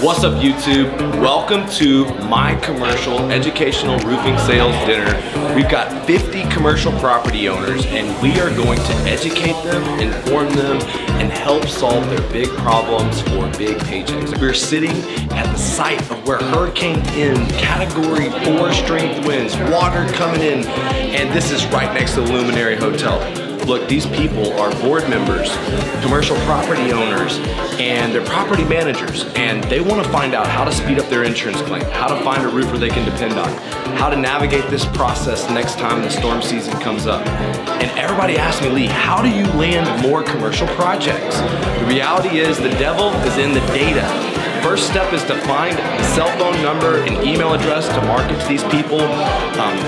What's up, YouTube? Welcome to my commercial educational roofing sales dinner. We've got 50 commercial property owners and we are going to educate them, inform them, and help solve their big problems for big paychecks. We're sitting at the site of where Hurricane N, Category 4 strength winds, water coming in, and this is right next to the Luminary Hotel. Look, these people are board members, commercial property owners, and they're property managers, and they want to find out how to speed up their insurance claim, how to find a roofer they can depend on, how to navigate this process next time the storm season comes up. And everybody asks me, Lee, how do you land more commercial projects? The reality is the devil is in the data. First step is to find a cell phone number and email address to market to these people.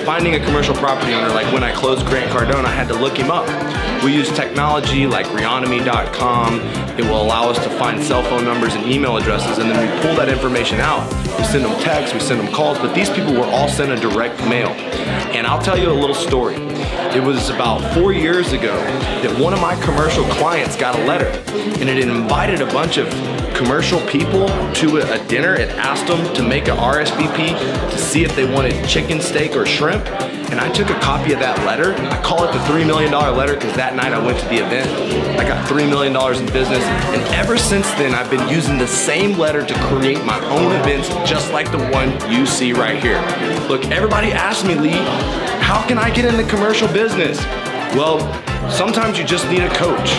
Finding a commercial property owner, like when I closed Grant Cardone, I had to look him up. We use technology like Reonomy.com. It will allow us to find cell phone numbers and email addresses, and then we pull that information out. We send them texts, we send them calls, but these people were all sent a direct mail. And I'll tell you a little story. It was about 4 years ago that one of my commercial clients got a letter, and it invited a bunch of commercial people to a dinner. It asked them to make an RSVP to see if they wanted chicken, steak, or shrimp. And I took a copy of that letter. I call it the $3 million letter because that night I went to the event. I got $3 million in business. And ever since then, I've been using the same letter to create my own events just like the one you see right here. Look, everybody asks me, Lee, how can I get in the commercial business? Well, sometimes you just need a coach.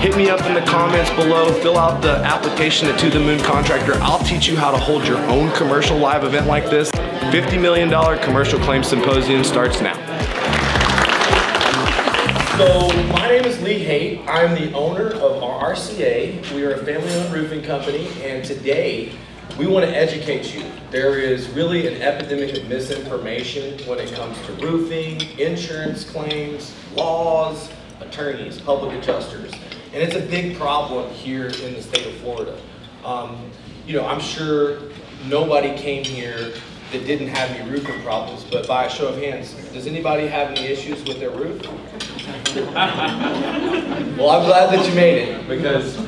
Hit me up in the comments below, fill out the application at To The Moon Contractor. I'll teach you how to hold your own commercial live event like this. $50 million commercial claims symposium starts now. So my name is Lee Haight. I'm the owner of our RCA. We are a family-owned roofing company, and today we want to educate you. There is really an epidemic of misinformation when it comes to roofing, insurance claims, laws, attorneys, public adjusters. And it's a big problem here in the state of Florida. You know, I'm sure nobody came here that didn't have any roofing problems, but by a show of hands, does anybody have any issues with their roof? Well, I'm glad that you made it, because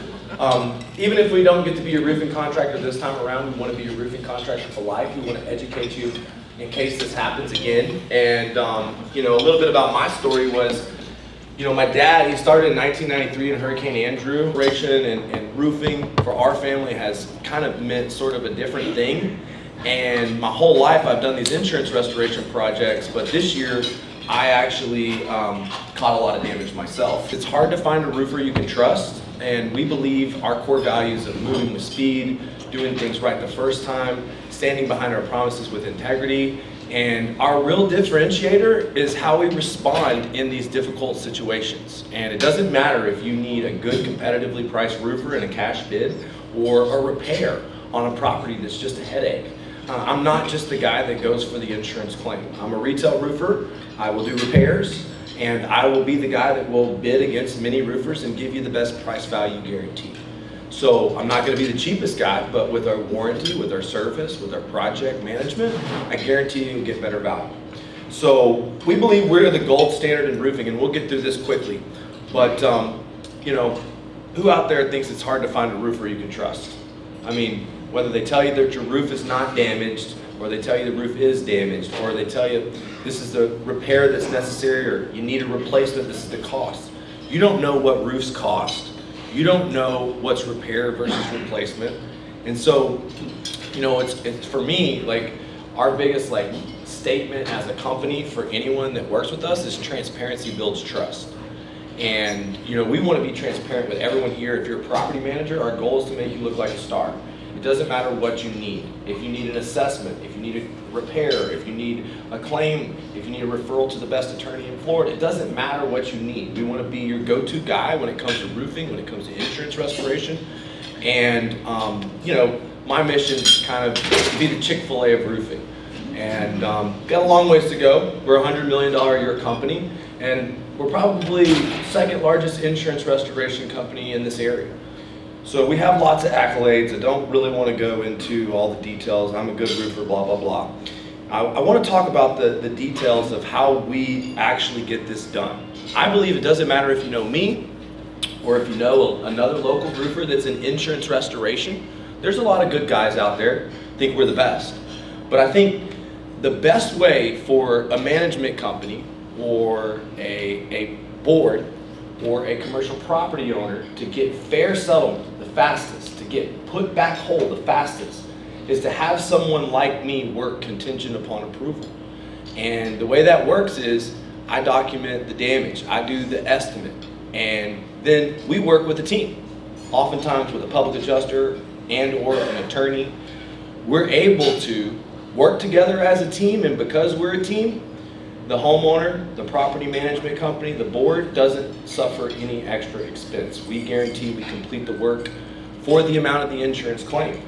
even if we don't get to be a roofing contractor this time around, we want to be a roofing contractor for life. We want to educate you in case this happens again. And you know, a little bit about my story was, you know, my dad, he started in 1993 in Hurricane Andrew. And roofing for our family has kind of meant sort of a different thing. And my whole life I've done these insurance restoration projects, but this year I actually caught a lot of damage myself. It's hard to find a roofer you can trust, and we believe our core values of moving with speed, doing things right the first time, standing behind our promises with integrity, and our real differentiator is how we respond in these difficult situations. And it doesn't matter if you need a good competitively priced roofer in a cash bid or a repair on a property that's just a headache. I'm not just the guy that goes for the insurance claim. I'm a retail roofer. I will do repairs, and I will be the guy that will bid against many roofers and give you the best price value guarantee. So I'm not going to be the cheapest guy, but with our warranty, with our service, with our project management, I guarantee you'll get better value. So we believe we're the gold standard in roofing, and we'll get through this quickly. But you know, who out there thinks it's hard to find a roofer you can trust? I mean, whether they tell you that your roof is not damaged, or they tell you the roof is damaged, or they tell you this is the repair that's necessary, or you need a replacement, this is the cost. You don't know what roofs cost. You don't know what's repair versus replacement. And so, you know, it's for me, like, our biggest statement as a company for anyone that works with us is transparency builds trust. And you know, we want to be transparent with everyone here. If you're a property manager, our goal is to make you look like a star. It doesn't matter what you need. If you need an assessment, if you need a repair, if you need a claim, if you need a referral to the best attorney in Florida, it doesn't matter what you need. We want to be your go-to guy when it comes to roofing, when it comes to insurance restoration. And you know, my mission is kind of to be the Chick-fil-A of roofing. And got a long ways to go. We're a $100 million a year company, and we're probably second largest insurance restoration company in this area. So we have lots of accolades. I don't really want to go into all the details. I'm a good roofer, blah, blah, blah. I want to talk about the details of how we actually get this done. I believe it doesn't matter if you know me or if you know another local roofer that's in insurance restoration. there's a lot of good guys out there, think we're the best. But I think the best way for a management company or a board or a commercial property owner to get fair settlement the fastest, to get put back whole the fastest, is to have someone like me work contingent upon approval. And the way that works is I document the damage, I do the estimate, and then we work with a team, oftentimes with a public adjuster and or an attorney. We're able to work together as a team, and because we're a team, the homeowner, the property management company, the board doesn't suffer any extra expense. We guarantee we complete the work for the amount of the insurance claim.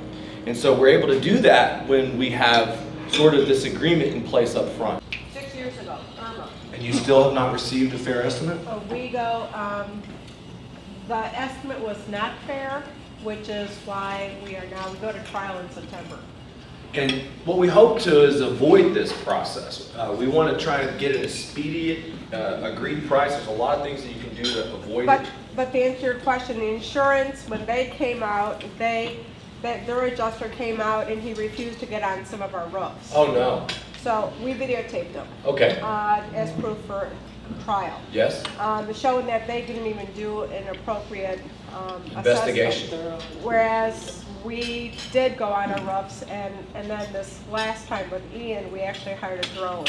And so we're able to do that when we have sort of this agreement in place up front. 6 years ago, Irma. And you still have not received a fair estimate? We go, the estimate was not fair, which is why we go to trial in September. And what we hope to is avoid this process. We want to try and get an expedient, agreed price. There's a lot of things that you can do to avoid it. But to answer your question, the insurance, when they came out, their adjuster came out and he refused to get on some of our roofs. Oh no. So we videotaped them. Okay. As proof for trial. Yes. Showing that they didn't even do an appropriate investigation. Assessment. Whereas we did go on our roofs, and then this last time with Ian, we actually hired a drone.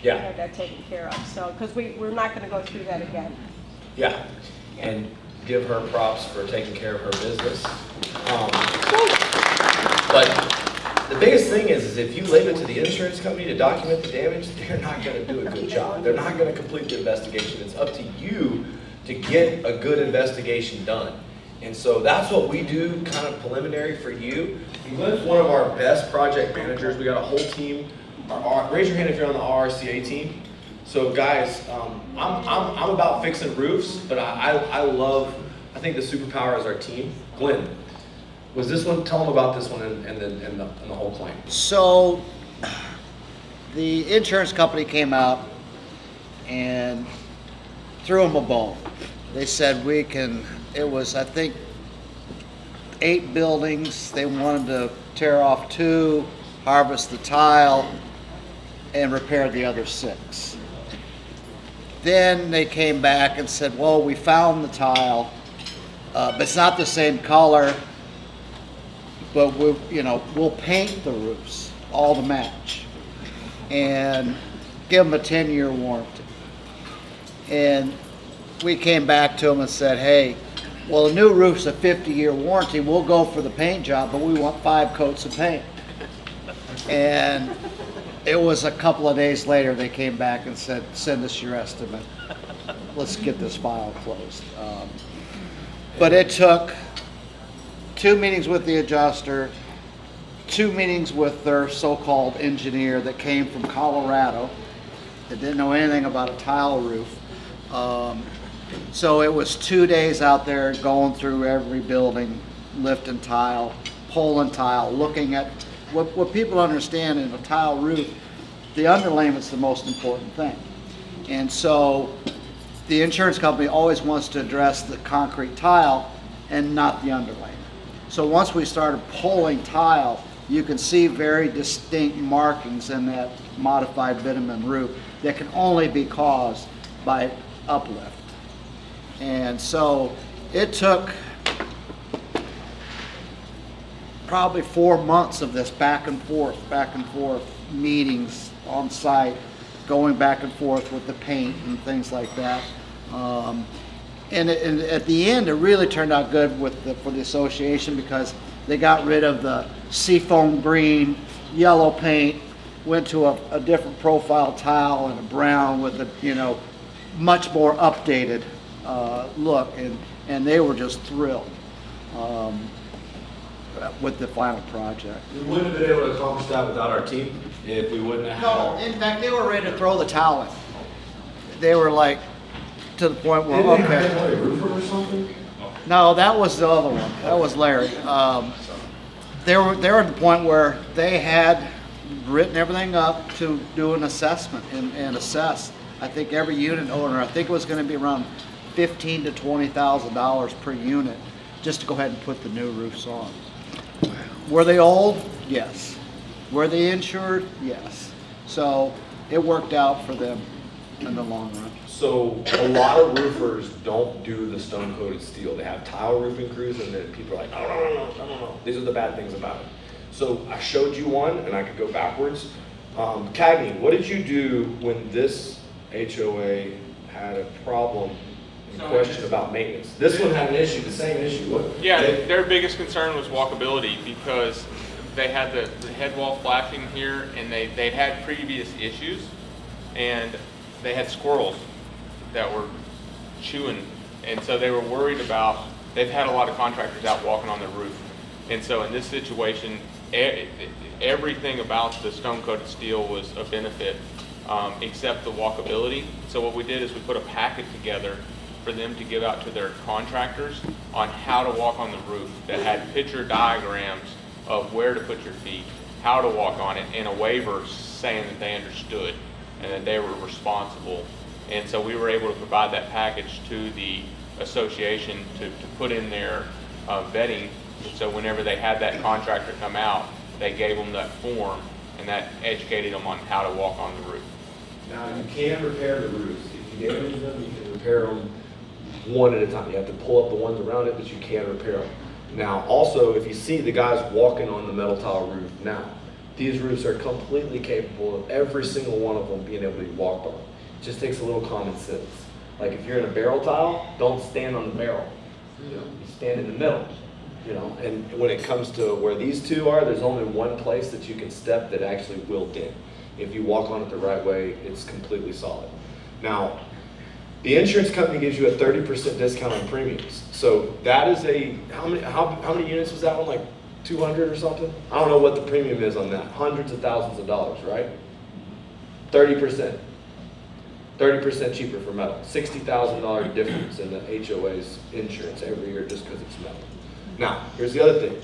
Yeah. To have that taken care of. So, because we're not going to go through that again. Yeah. And give her props for taking care of her business. But the biggest thing is if you leave it to the insurance company to document the damage, they're not going to do a good job. They're not going to complete the investigation. It's up to you to get a good investigation done. And so that's what we do, kind of preliminary for you. Glenn's one of our best project managers. We got a whole team. Raise your hand if you're on the RRCA team. So guys, I'm about fixing roofs, but I think the superpower is our team. Glenn, was this one? Tell them about this one and the whole claim. So the insurance company came out and threw them a bone. They said it was, I think, 8 buildings. They wanted to tear off 2, harvest the tile, and repair the other 6. Then they came back and said, well, we found the tile, but it's not the same color, but we'll paint the roofs all to match and give them a 10-year warranty. And we came back to them and said, hey, well, the new roof's a 50-year warranty. We'll go for the paint job, but we want 5 coats of paint. And it was a couple of days later they came back and said, send us your estimate. Let's get this file closed. But it took 2 meetings with the adjuster, 2 meetings with their so-called engineer that came from Colorado that didn't know anything about a tile roof. So it was 2 days out there going through every building, lifting tile, pulling tile, looking at what people understand in a tile roof, the underlayment's the most important thing. And so the insurance company always wants to address the concrete tile and not the underlayment. So once we started pulling tile, you can see very distinct markings in that modified bitumen roof that can only be caused by uplift. And so it took probably 4 months of this back and forth meetings on site, going back and forth with the paint and things like that. And at the end, it really turned out good for the association because they got rid of the seafoam green, yellow paint, went to a different profile tile and a brown with a much more updated look, and they were just thrilled with the final project. We wouldn't have been able to accomplish that without our team if we wouldn't have. No, in fact, they were ready to throw the towel in. They were like, to the point where, Didn't okay. they have a roofer or something? No, that was the other one. That was Larry. They were at the point where they had written everything up to do an assessment and assess. I think every unit owner, I think it was going to be around $15,000 to $20,000 per unit just to go ahead and put the new roofs on. Were they old? Yes. Were they insured? Yes. So it worked out for them in the long run. So a lot of roofers don't do the stone-coated steel. They have tile roofing crews, and then people are like, no. These are the bad things about it. So I showed you one, and I could go backwards. Cagney, what did you do when this HOA had a problem in question about maintenance? This one had an issue, the same issue. What? Yeah, their biggest concern was walkability because they had the head wall flashing here, and they'd had previous issues, and they had squirrels that were chewing, and so they were worried about, they've had a lot of contractors out walking on their roof, and so in this situation, everything about the stone-coated steel was a benefit except the walkability. So what we did is we put a packet together for them to give out to their contractors on how to walk on the roof that had picture diagrams of where to put your feet, how to walk on it, and a waiver saying that they understood and that they were responsible. And so we were able to provide that package to the association to put in their vetting. So whenever they had that contractor come out, they gave them that form, and that educated them on how to walk on the roof. Now, you can repair the roofs. If you damage them, you can repair them one at a time. You have to pull up the ones around it, but you can repair them. Now, also, if you see the guys walking on the metal tile roof now, these roofs are completely capable of every single one of them being able to be walked on. It just takes a little common sense. Like if you're in a barrel tile, don't stand on the barrel. You stand in the middle. And when it comes to where these two are, there's only one place that you can step that actually will dent. If you walk on it the right way, it's completely solid. Now, the insurance company gives you a 30% discount on premiums. So that is how many units was that one? Like 200 or something? I don't know what the premium is on that. Hundreds of thousands of dollars, right? 30%. 30% cheaper for metal. $60,000 difference in the HOA's insurance every year just because it's metal. Now, here's the other thing.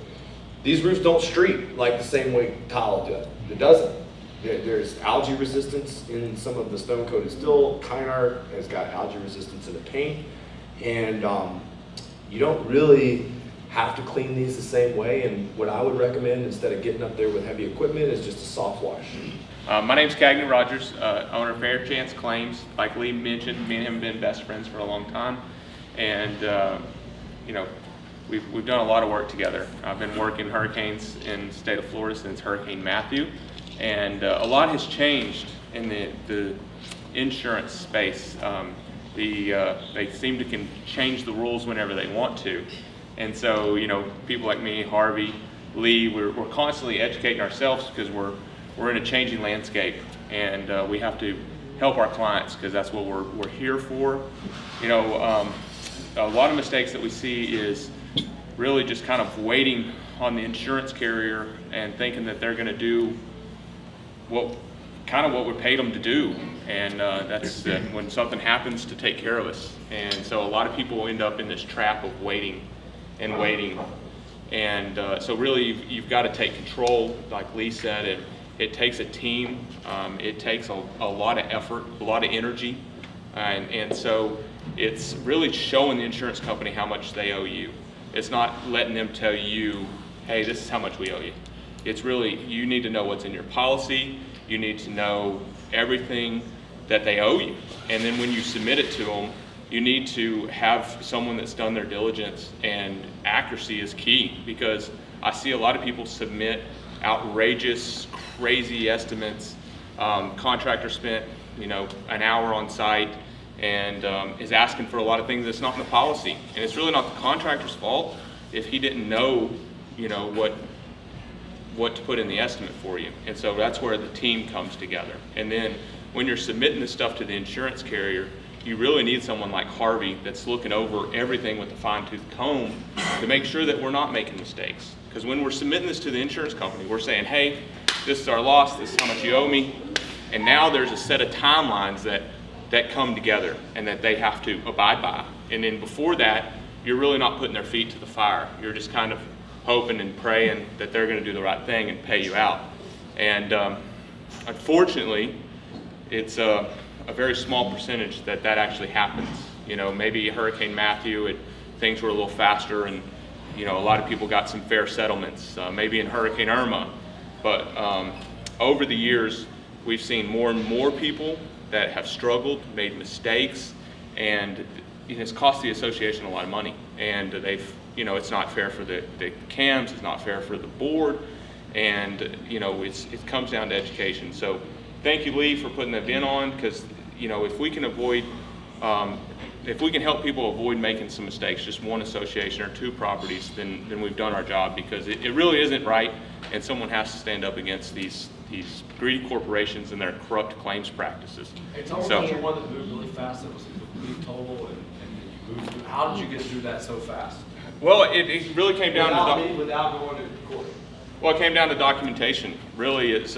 These roofs don't streak like the same way tile does. It doesn't. There's algae resistance in some of the stone-coated steel. Kynar has got algae resistance in the paint. And you don't really have to clean these the same way. And what I would recommend, instead of getting up there with heavy equipment, is just a soft wash. My name's Cagney Rogers, owner of Fair Chance Claims. Like Lee mentioned, me and him have been best friends for a long time. And we've done a lot of work together. I've been working hurricanes in the state of Florida since Hurricane Matthew, and a lot has changed in the insurance space. They seem to can change the rules whenever they want to, and so people like me, Harvey, Lee, we're constantly educating ourselves because we're in a changing landscape, and we have to help our clients because that's what we're here for. A lot of mistakes that we see is really just kind of waiting on the insurance carrier and thinking that they're going to do what we paid them to do, and that's when something happens to take care of us. And so a lot of people end up in this trap of waiting and waiting, and so really you've got to take control, like Lee said. It takes a team, it takes a lot of effort, a lot of energy, and so it's really showing the insurance company how much they owe you. It's not letting them tell you, hey, this is how much we owe you. It's really, you need to know what's in your policy. You need to know everything that they owe you. And then when you submit it to them, you need to have someone that's done their diligence, and accuracy is key, because I see a lot of people submit outrageous, crazy estimates. Contractor spent, an hour on site and is asking for a lot of things that's not in the policy. And it's really not the contractor's fault if he didn't know, what to put in the estimate for you. And so that's where the team comes together. And then when you're submitting this stuff to the insurance carrier, you really need someone like Harvey that's looking over everything with a fine-tooth comb to make sure that we're not making mistakes. Because when we're submitting this to the insurance company, we're saying, hey, this is our loss, this is how much you owe me. And now there's a set of timelines that come together and that they have to abide by. And then before that, you're really not putting their feet to the fire. You're just kind of hoping and praying that they're going to do the right thing and pay you out. And unfortunately, it's a very small percentage that actually happens. Maybe Hurricane Matthew, things were a little faster, and you know, a lot of people got some fair settlements, maybe in Hurricane Irma, but over the years, we've seen more and more people that have struggled, made mistakes, and it's cost the association a lot of money. And they've, you know, it's not fair for the CAMs, it's not fair for the board, and you know, it comes down to education. So thank you, Lee, for putting that event on, because you know, if we can avoid, if we can help people avoid making some mistakes, just one association or two properties, then we've done our job, because it really isn't right, and someone has to stand up against these greedy corporations and their corrupt claims practices. Hey, tell me about your one that moved really fast, that was complete total, and you moved through. How did you get through that so fast? Well, it really came down without going to court. Well, it came down to documentation. Really, it's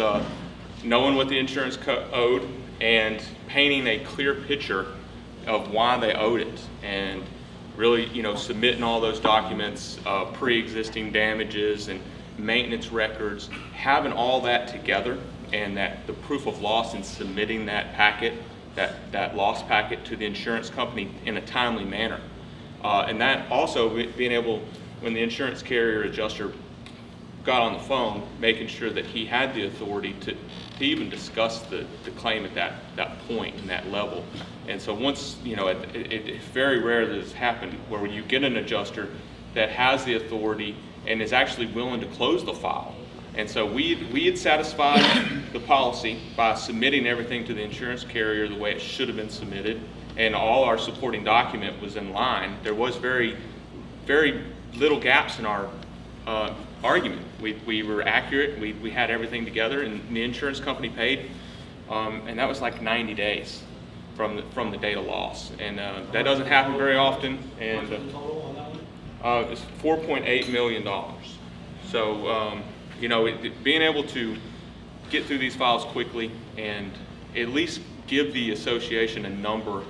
knowing what the insurance owed and painting a clear picture of why they owed it, and really, you know, submitting all those documents, pre-existing damages and maintenance records, having all that together, and that the proof of loss, and submitting that packet, that loss packet to the insurance company in a timely manner. And that also being able, when the insurance carrier adjuster got on the phone, making sure that he had the authority to even discuss the claim at that point and that level. And so once, you know, it's very rare that it's happened where you get an adjuster that has the authority and is actually willing to close the file. And so we had satisfied the policy by submitting everything to the insurance carrier the way it should have been submitted, and all our supporting document was in line. There was very, very little gaps in our argument. We were accurate, we had everything together, and the insurance company paid, and that was like 90 days from the date of loss. And that doesn't happen very often. And it's $4.8 million. So, you know, being able to get through these files quickly and at least give the association a number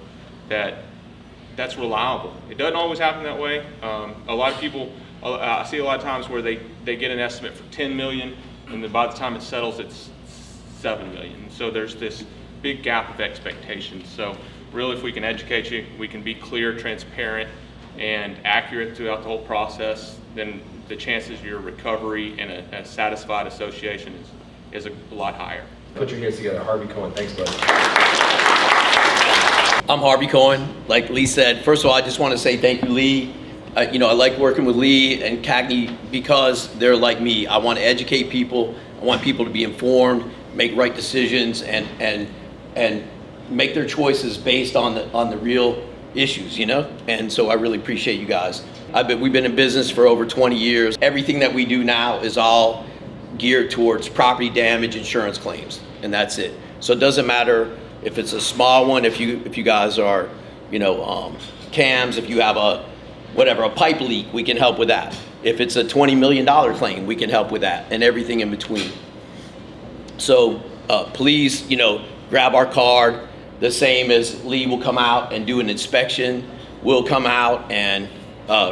that's reliable. It doesn't always happen that way. A lot of people, I see a lot of times where they get an estimate for 10 million, and then by the time it settles, it's 7 million. So there's this big gap of expectations. So really, if we can educate you, we can be clear, transparent, and accurate throughout the whole process, then the chances of your recovery and a satisfied association is a lot higher. Put your hands together. Harvey Cohen, thanks, buddy. I'm Harvey Cohen. Like Lee said, first of all, I just want to say thank you, Lee. You know, I like working with Lee and Cagney because they're like me. I want to educate people. I want people to be informed, make right decisions, and make their choices based on the real issues, you know? And so I really appreciate you guys. We've been in business for over 20 years. Everything that we do now is all geared towards property damage insurance claims, and that's it. So it doesn't matter if it's a small one, if you guys are, you know, CAMs, if you have a pipe leak, we can help with that. If it's a $20 million claim, we can help with that, and everything in between. So please, you know, grab our card. The same as Lee will come out and do an inspection. We'll come out and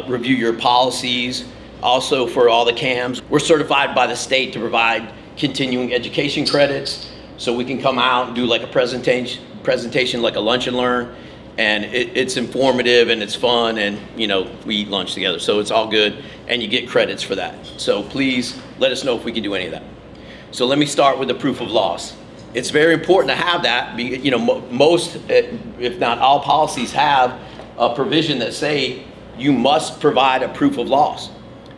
review your policies. Also, for all the CAMs, we're certified by the state to provide continuing education credits. So we can come out and do like a presentation like a lunch and learn, and it's informative and it's fun, and you know, we eat lunch together, so it's all good, and you get credits for that. So please let us know if we can do any of that. So let me start with the proof of loss. It's very important to have that. You know, most, if not all policies have a provision that say you must provide a proof of loss.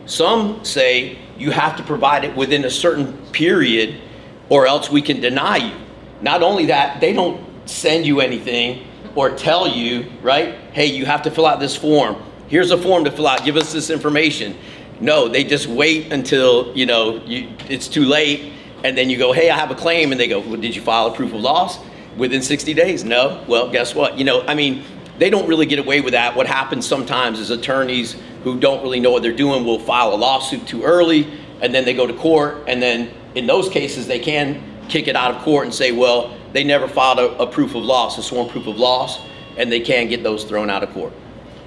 Some say you have to provide it within a certain period or else we can deny you. Not only that, they don't send you anything or tell you, right, hey, you have to fill out this form. Here's a form to fill out, give us this information. No, they just wait until, you know, it's too late, and then you go, hey, I have a claim, and they go, well, did you file a proof of loss within 60 days? No. Well, guess what? You know, I mean, they don't really get away with that. What happens sometimes is attorneys who don't really know what they're doing will file a lawsuit too early, and then they go to court, and then in those cases, they can kick it out of court and say, well, they never filed a proof of loss, a sworn proof of loss, and they can get those thrown out of court.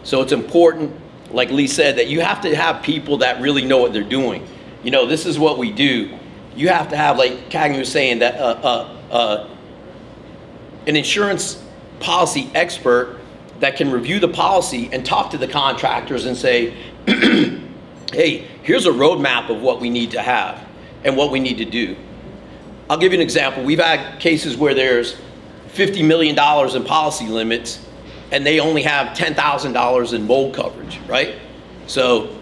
So it's important, like Lee said, that you have to have people that really know what they're doing. You know, this is what we do. You have to have, like Cagney was saying, that an insurance policy expert that can review the policy and talk to the contractors and say, hey, here's a roadmap of what we need to have and what we need to do. I'll give you an example. We've had cases where there's $50 million in policy limits and they only have $10,000 in mold coverage, right? So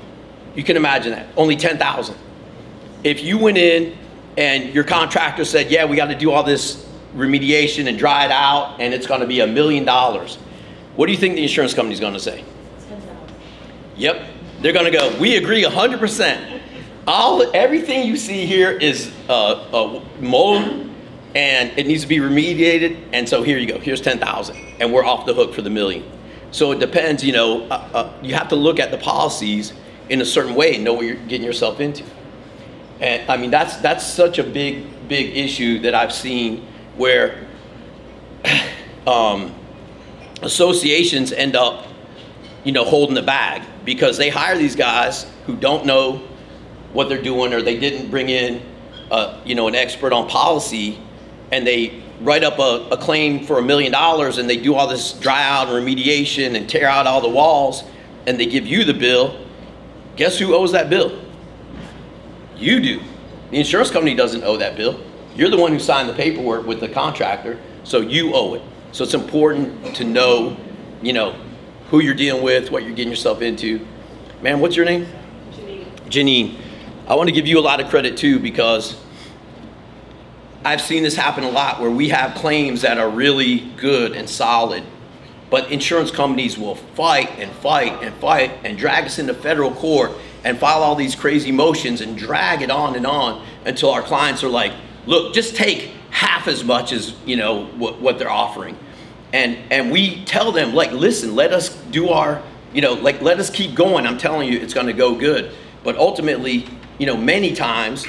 you can imagine that, only $10,000. If you went in and your contractor said, yeah, we got to do all this remediation and dry it out and it's going to be $1 million, what do you think the insurance company's going to say? Yep, they're going to go, we agree 100%. Everything you see here is mold and it needs to be remediated, and so here you go, here's 10,000 and we're off the hook for the $1 million. So it depends, you know, you have to look at the policies in a certain way and know what you're getting yourself into. And I mean, that's such a big issue that I've seen where associations end up, you know, holding the bag because they hire these guys who don't know what they're doing, or they didn't bring in, you know, an expert on policy, and they write up a claim for $1 million, and they do all this dry out and remediation and tear out all the walls, and they give you the bill. Guess who owes that bill? You do. The insurance company doesn't owe that bill. You're the one who signed the paperwork with the contractor, so you owe it. So it's important to know, you know, who you're dealing with, what you're getting yourself into. Man, what's your name? Janine. Janine. I want to give you a lot of credit too, because I've seen this happen a lot where we have claims that are really good and solid, but insurance companies will fight and fight and fight and drag us into federal court and file all these crazy motions and drag it on and on until our clients are like, look, just take half as much as, you know, what they're offering. And we tell them, like, listen, let us do our, you know, like, let us keep going. I'm telling you, it's going to go good. But ultimately, you know, many times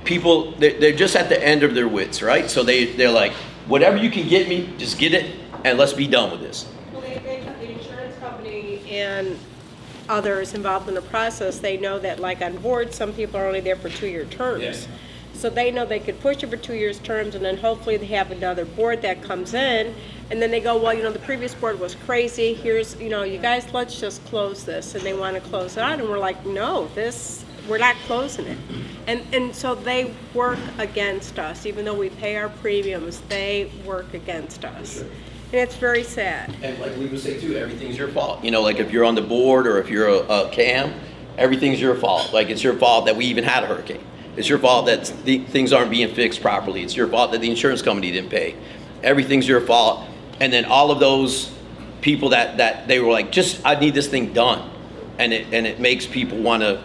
people, they're just at the end of their wits, right? So they're like, whatever you can get me, just get it, and let's be done with this. Well, the insurance company and others involved in the process, they know that, like on board, some people are only there for 2-year terms. Yes. So they know they could push it for 2 years terms, and then hopefully they have another board that comes in, and then they go, well, you know, the previous board was crazy. Here's, you know, you guys, let's just close this, and they want to close it out, and we're like, no, we're not closing it. And so they work against us. Even though we pay our premiums, they work against us. Sure. And it's very sad. And like we would say too, everything's your fault. You know, like if you're on the board or if you're a CAM, everything's your fault. Like it's your fault that we even had a hurricane. It's your fault that things aren't being fixed properly. It's your fault that the insurance company didn't pay. Everything's your fault. And then all of those people that they were like, just, I need this thing done. And it makes people want to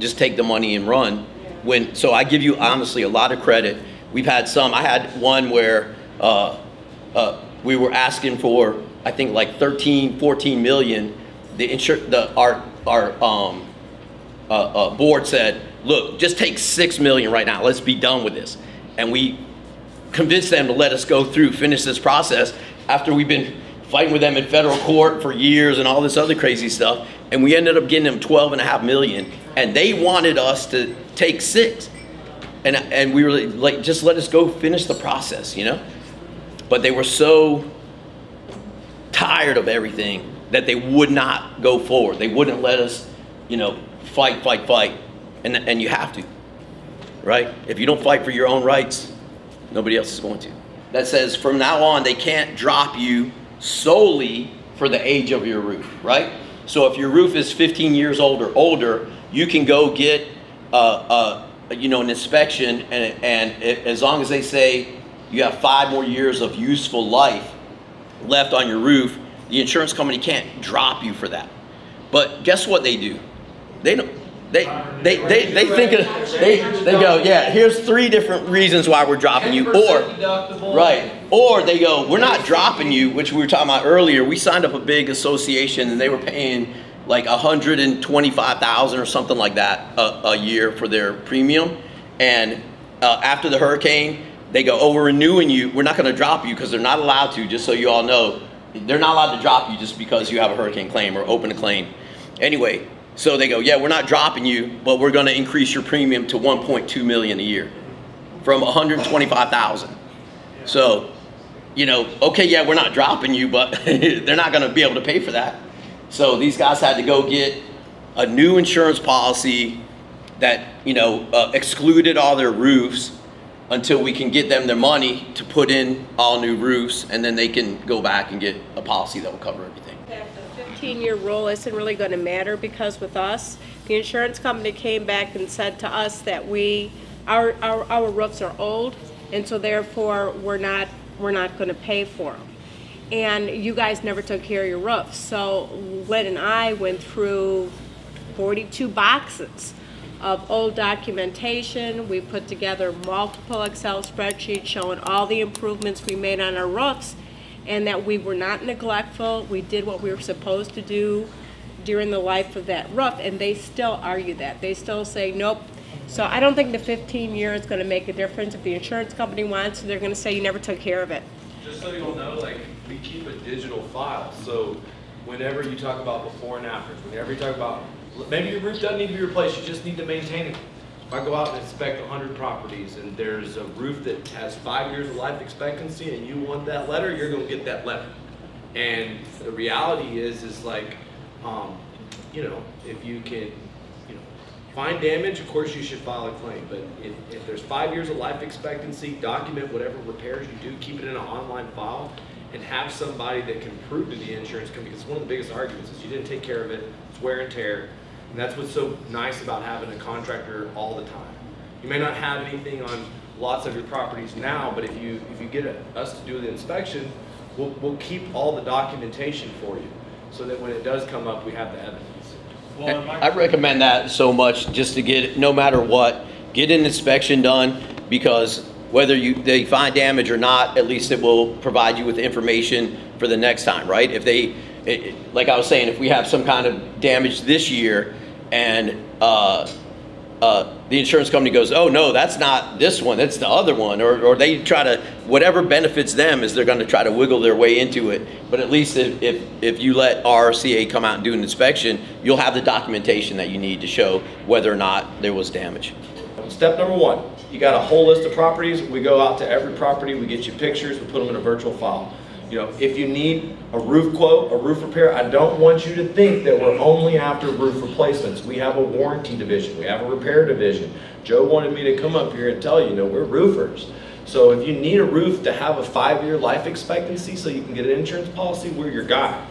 just take the money and run. So I give you honestly a lot of credit. We've had some, I had one where we were asking for, I think like 13, 14 million. Our board said, look, just take 6 million right now. Let's be done with this. And we convinced them to let us go through, finish this process after we've been fighting with them in federal court for years and all this other crazy stuff. And we ended up getting them 12.5 million. And they wanted us to take 6. And we were like, just let us go finish the process, you know? But they were so tired of everything that they would not go forward. They wouldn't let us, you know, fight. And you have to, right? If you don't fight for your own rights, nobody else is going to. That says from now on, they can't drop you solely for the age of your roof, right? So if your roof is 15 years old or older, you can go get you know, an inspection, and as long as they say you have 5 more years of useful life left on your roof, the insurance company can't drop you for that. But guess what they do? They don't. They go, yeah, here's 3 different reasons why we're dropping you, or they go, we're not dropping you, which we were talking about earlier. We signed up a big association and they were paying like $125,000 or something like that a year for their premium. And after the hurricane, they go, oh, we're renewing you. We're not going to drop you because they're not allowed to, just so you all know. They're not allowed to drop you just because you have a hurricane claim or open a claim. Anyway, so they go, yeah, we're not dropping you, but we're going to increase your premium to $1.2 million a year from $125,000. So, you know, okay, yeah, we're not dropping you, but they're not going to be able to pay for that. So these guys had to go get a new insurance policy that, you know, excluded all their roofs until we can get them their money to put in all new roofs, and then they can go back and get a policy that will cover everything. The 15-year rule isn't really going to matter, because with us, the insurance company came back and said to us that our roofs are old, and so therefore we're not going to pay for them. And you guys never took care of your roofs. So Len and I went through 42 boxes of old documentation. We put together multiple Excel spreadsheets showing all the improvements we made on our roofs, and that we were not neglectful. We did what we were supposed to do during the life of that roof, and they still argue that. They still say, nope. So I don't think the 15 years is going to make a difference. If the insurance company wants, they're going to say you never took care of it. Just so you'll know, like, we keep a digital file. So whenever you talk about before and afters, whenever you talk about, maybe your roof doesn't need to be replaced, you just need to maintain it. If I go out and inspect 100 properties and there's a roof that has 5 years of life expectancy and you want that letter, you're going to get that letter. And the reality is like, you know, if you can, you know, find damage, of course you should file a claim. But if there's 5 years of life expectancy, document whatever repairs you do, keep it in an online file, and have somebody that can prove to the insurance company, because one of the biggest arguments is you didn't take care of it, it's wear and tear. And that's what's so nice about having a contractor all the time. You may not have anything on lots of your properties now, but if you get us to do the inspection, we'll keep all the documentation for you, so that when it does come up, we have the evidence. Well, I recommend that so much, just to get, no matter what, get an inspection done, because whether they find damage or not, at least it will provide you with information for the next time, right? If they, like I was saying, if we have some kind of damage this year and the insurance company goes, oh no, that's not this one, that's the other one, or they try to, whatever benefits them is they're going to try to wiggle their way into it. But at least if you let RCA come out and do an inspection, you'll have the documentation that you need to show whether or not there was damage. Step number one, you got a whole list of properties. We go out to every property, we get you pictures, we put them in a virtual file. You know, if you need a roof quote, a roof repair, I don't want you to think that we're only after roof replacements. We have a warranty division, we have a repair division. Joe wanted me to come up here and tell you, we're roofers. So if you need a roof to have a 5-year life expectancy so you can get an insurance policy, we're your guy.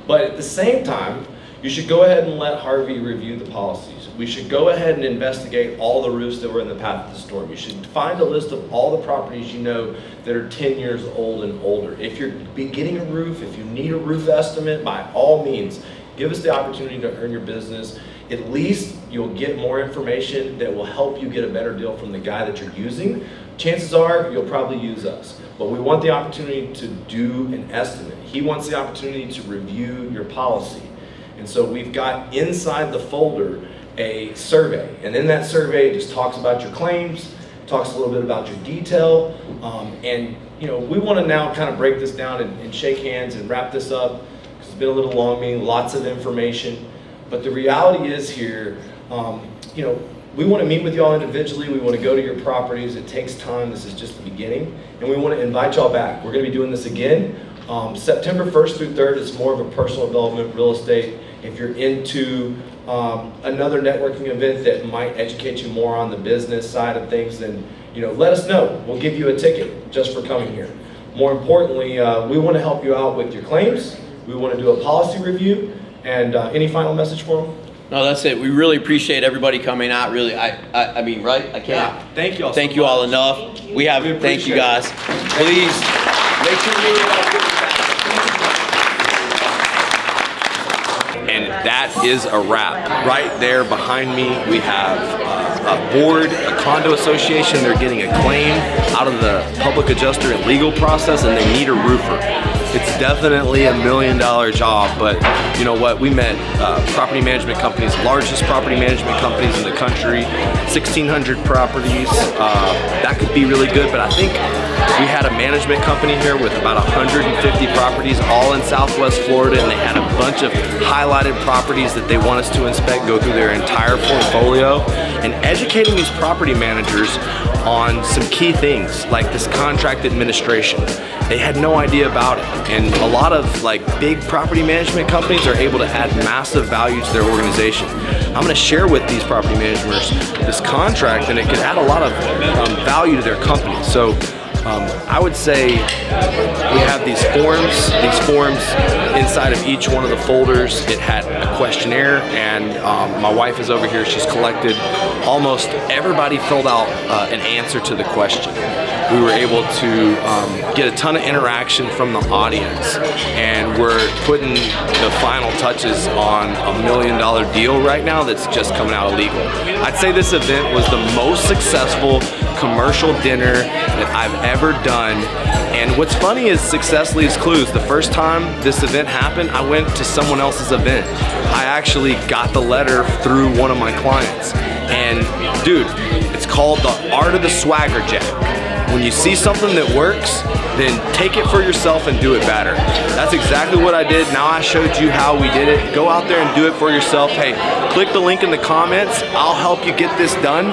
But at the same time, you should go ahead and let Harvey review the policies. We should go ahead and investigate all the roofs that were in the path of the storm. You should find a list of all the properties you know that are 10 years old and older. If you're getting a roof, if you need a roof estimate, by all means, give us the opportunity to earn your business. At least you'll get more information that will help you get a better deal from the guy that you're using. Chances are you'll probably use us, but we want the opportunity to do an estimate. He wants the opportunity to review your policy. And so we've got inside the folder a survey, and in that survey it just talks about your claims, talks a little bit about your detail, and we want to now kind of break this down and shake hands and wrap this up, because it's been a little long meeting, lots of information. But the reality is here, we want to meet with y'all individually, we want to go to your properties, it takes time, this is just the beginning, and we want to invite y'all back. We're going to be doing this again. September 1st through 3rd is more of a personal development, real estate. If you're into another networking event that might educate you more on the business side of things, then let us know. We'll give you a ticket just for coming here. More importantly, we want to help you out with your claims. We want to do a policy review. And any final message for them? No, that's it. We really appreciate everybody coming out. Really, I mean, right? I can't. Yeah, thank you all. Thank you all enough. We have. Thank you guys. Please make sure you. And that is a wrap. Right there behind me, we have a board, a condo association. They're getting a claim out of the public adjuster and legal process, and they need a roofer. It's definitely $1 million job, but you know what? We met property management companies, largest property management companies in the country, 1,600 properties. That could be really good, but I think we had a management company here with about 150 properties, all in Southwest Florida, and they had a bunch of highlighted properties that they want us to inspect, go through their entire portfolio, and educating these property managers on some key things like this contract administration. They had no idea about it, and a lot of like big property management companies are able to add massive value to their organization. I'm going to share with these property managers this contract, and it could add a lot of value to their company. So I would say we have these forms inside of each one of the folders. It had a questionnaire, and my wife is over here. She's collected almost everybody filled out an answer to the question. We were able to get a ton of interaction from the audience, and we're putting the final touches on $1 million deal right now that's just coming out of legal. I'd say this event was the most successful commercial dinner that I've ever done. And what's funny is success leaves clues. The first time this event happened, I went to someone else's event. I actually got the letter through one of my clients. And dude, it's called the art of the swagger jack. When you see something that works, then take it for yourself and do it better. That's exactly what I did. Now I showed you how we did it. Go out there and do it for yourself. Hey, click the link in the comments. I'll help you get this done.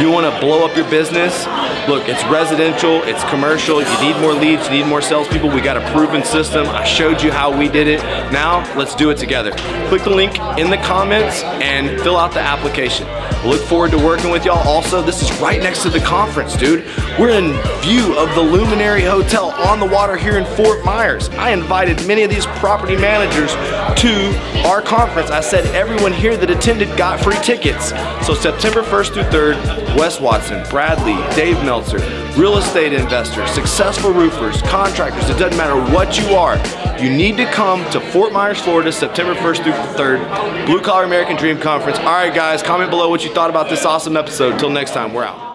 You want to blow up your business? Look, it's residential, it's commercial. You need more leads, you need more salespeople. We got a proven system. I showed you how we did it. Now let's do it together. Click the link in the comments and fill out the application. Look forward to working with y'all. Also, this is right next to the conference, dude. We're in view of the Luminary Hotel on the water here in Fort Myers. I invited many of these property managers to our conference. I said everyone here that attended got free tickets. So September 1st through 3rd, Wes Watson, Bradley, Dave Meltzer, real estate investors, successful roofers, contractors, it doesn't matter what you are. You need to come to Fort Myers, Florida, September 1st through 3rd, Blue Collar American Dream Conference. All right, guys, comment below what you thought about this awesome episode. Till next time, we're out.